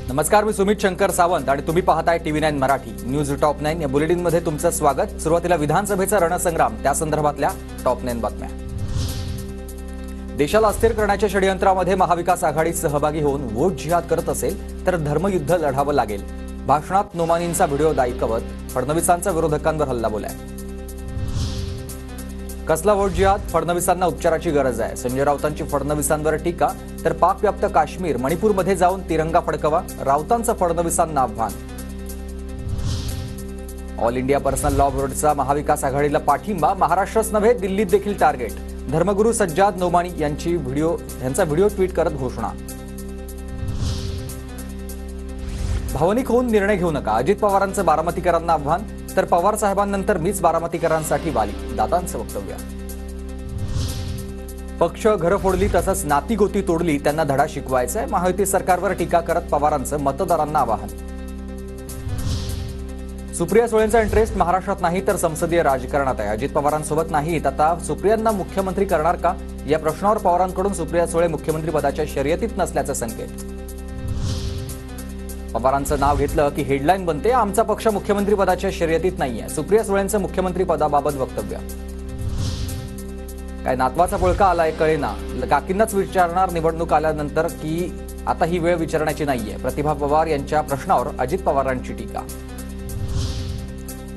नमस्कार, मी सुमित शंकर सावंत आणि तुम्ही पाहताय TV9 मराठी न्यूज टॉप 9 या बुलेटिन मध्ये तुमचं स्वागत। सुरुवातीला विधानसभेचा रणसंग्राम त्या संदर्भातल्या टॉप 9 बातम्या। देशाला अस्थिर करण्याच्या षडयंत्रामध्ये महाविकास आघाडी सहभागी होऊन वोट जिहाद करत असेल तर धर्मयुद्ध लढावं लागेल। भाषणात नोमानींचा व्हिडिओ दाखवत फडणवीसांचा विरोधकांवर हल्लाबोल। कसला वोट जिहाद? फडणवीसांना उपचाराची गरज आहे। संजय राऊतांची फडणवीसांवर टीका, तर पाकव्याप्त काश्मीर मणिपूरमध्ये जाऊन तिरंगा फडकवा, राऊतांचं फडणवीसांना आव्हान। ऑल इंडिया पर्सनल लॉ बोर्डचा महाविकास आघाडीला पाठिंबा, महाराष्ट्रच नव्हे दिल्लीत देखील टार्गेट। धर्मगुरू सज्जाद नोमानी यांचा व्हिडिओ ट्विट करत घोषणा। भावनिक होऊन निर्णय घेऊ नका, अजित पवारांचं बारामतीकरांना आव्हान, तर पवार साहेबांनंतर मीच बारामतीकरांसाठी वाली, दादांचं वक्तव्य। पक्ष घरं फोडली तसंच नाती गोती तोडली, त्यांना धडा शिकवायचा आहे। महायुती सरकारवर टीका करत पवारांचं मतदारांना आवाहन। सुप्रिया सुळेंचा इंटरेस्ट महाराष्ट्रात नाही तर संसदीय राजकारणात आहे। अजित पवारांसोबत नाहीत, आता सुप्रियांना मुख्यमंत्री करणार का या प्रश्नावर पवारांकडून सुप्रिया सुळे मुख्यमंत्री पदाच्या शर्यतीत नसल्याचे संकेत। पवारांचं नाव घेतलं की हेडलाईन बनते, आमचा पक्ष मुख्यमंत्री पदाच्या शर्यतीत नाहीये। सुप्रिया सुळेंचं मुख्यमंत्री पदाबाबत वक्तव्य। काय नातवाचा पुळका आलाय कळेना, काकींनाच विचारणार निवडणूक आल्यानंतर की आता ही वेळ विचारण्याची नाहीये। प्रतिभा पवार यांच्या प्रश्नावर अजित पवारांची टीका।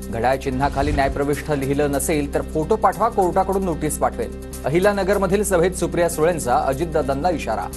घड्याळ चिन्हाखाली न्यायप्रविष्ठ लिहिलं नसेल तर फोटो पाठवा, कोर्टाकडून नोटीस पाठवेल। अहिल्यानगरमधील सभेत सुप्रिया सुळेंचा अजितदादांना इशारा।